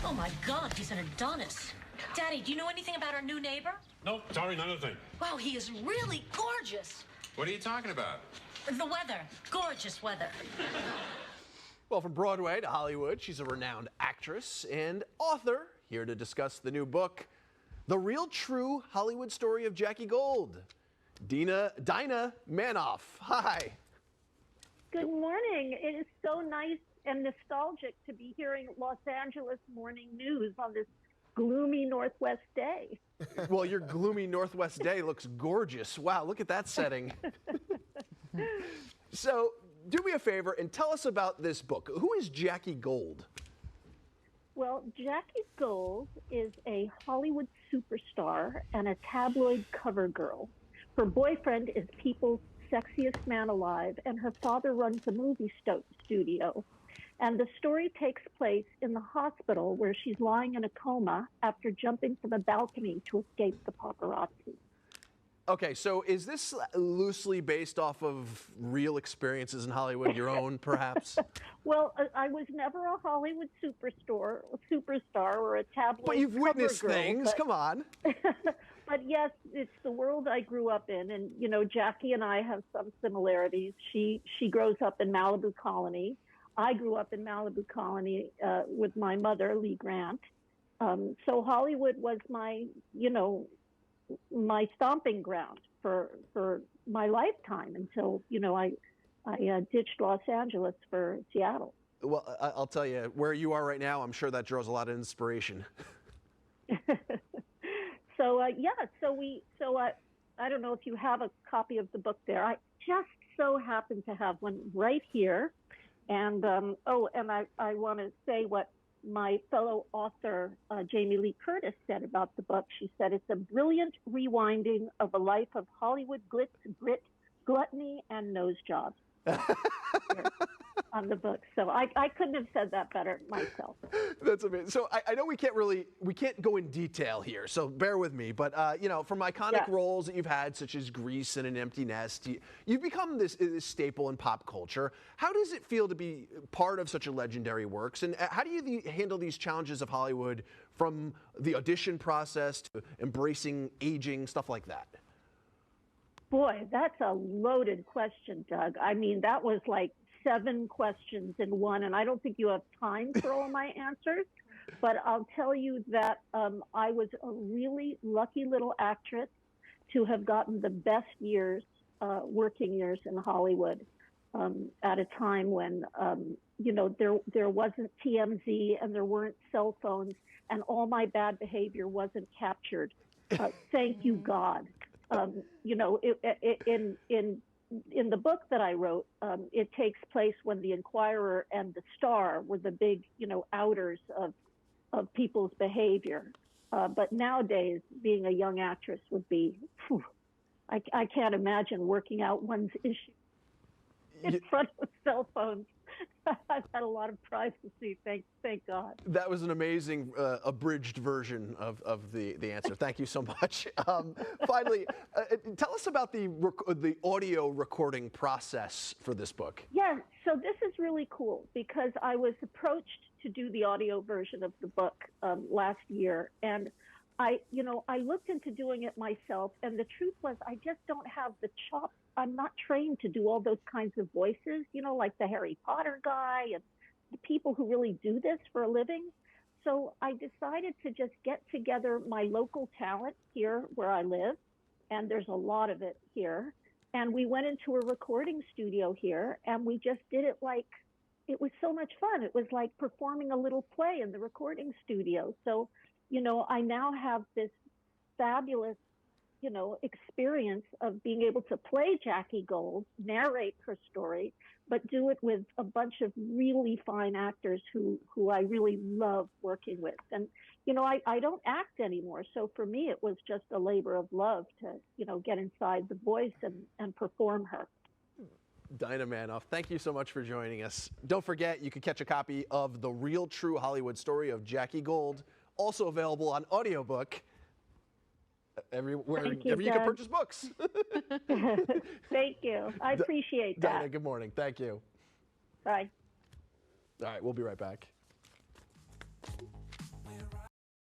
Oh, my God, he's an Adonis. Daddy, do you know anything about our new neighbor? Nope, sorry, none of the thing. Wow, he is really gorgeous. What are you talking about? The weather. Gorgeous weather. Well, from Broadway to Hollywood, she's a renowned actress and author, here to discuss the new book, The Real True Hollywood Story of Jackie Gold. Dinah Manoff. Hi. Good morning. It is so nice and nostalgic to be hearing Los Angeles morning news on this gloomy Northwest day. Well, your gloomy Northwest day looks gorgeous. Wow, look at that setting. So, do me a favor and tell us about this book. Who is Jackie Gold? Well, Jackie Gold is a Hollywood superstar and a tabloid cover girl. Her boyfriend is People's Sexiest Man Alive, and her father runs a movie studio. And the story takes place in the hospital where she's lying in a coma after jumping from a balcony to escape the paparazzi. Okay, so is this loosely based off of real experiences in Hollywood, your own perhaps? Well, I was never a Hollywood superstar or a tabloid But you've witnessed girl, things, come on. But yes, it's the world I grew up in. And, you know, Jackie and I have some similarities. She grows up in Malibu Colony. I grew up in Malibu Colony with my mother, Lee Grant. So Hollywood was my, my stomping ground for my lifetime until, I ditched Los Angeles for Seattle. Well, I'll tell you, where you are right now, I'm sure that draws a lot of inspiration. So I don't know if you have a copy of the book there. I just so happen to have one right here. And and I want to say what my fellow author, Jamie Lee Curtis, said about the book. She said, it's a brilliant rewinding of a life of Hollywood glitz, grit, gluttony, and nose jobs. On the book. So I couldn't have said that better myself. That's amazing. So I know we can't go in detail here, so bear with me. But, from iconic roles that you've had, such as Grease and An Empty Nest, you've become this staple in pop culture. How does it feel to be part of such a legendary works? And how do you handle these challenges of Hollywood, from the audition process to embracing aging, stuff like that? Boy, that's a loaded question, Doug. I mean, that was like 7 questions in one, and I don't think you have time for all my answers. But I'll tell you that I was a really lucky little actress to have gotten the best years, working years in Hollywood at a time when, there wasn't TMZ and there weren't cell phones, and all my bad behavior wasn't captured. Thank you, God. In the book that I wrote, it takes place when the Inquirer and the Star were the big, outers of people's behavior. But nowadays, being a young actress would be, I can't imagine working out one's issues in front of cell phones. I've had a lot of privacy, thank God. That was an amazing abridged version of the answer. Thank you so much. Finally, tell us about the audio recording process for this book. Yeah, so this is really cool because I was approached to do the audio version of the book last year, and I looked into doing it myself, and the truth was I just don't have the chops. I'm not trained to do all those kinds of voices, like the Harry Potter guy and the people who really do this for a living. So I decided to just get together my local talent here where I live, and there's a lot of it here. And we went into a recording studio here, and we just did it like, it was so much fun. It was like performing a little play in the recording studio. So, I now have this fabulous experience of being able to play Jackie Gold, narrate her story, but do it with a bunch of really fine actors who I really love working with. And, I don't act anymore. So for me, it was just a labor of love to, get inside the voice and perform her. Dinah Manoff, thank you so much for joining us. Don't forget, you can catch a copy of The Real True Hollywood Story of Jackie Gold, also available on audiobook. Wherever you can purchase books. Thank you. I appreciate that. Dinah, good morning. Thank you. Bye. All right, we'll be right back.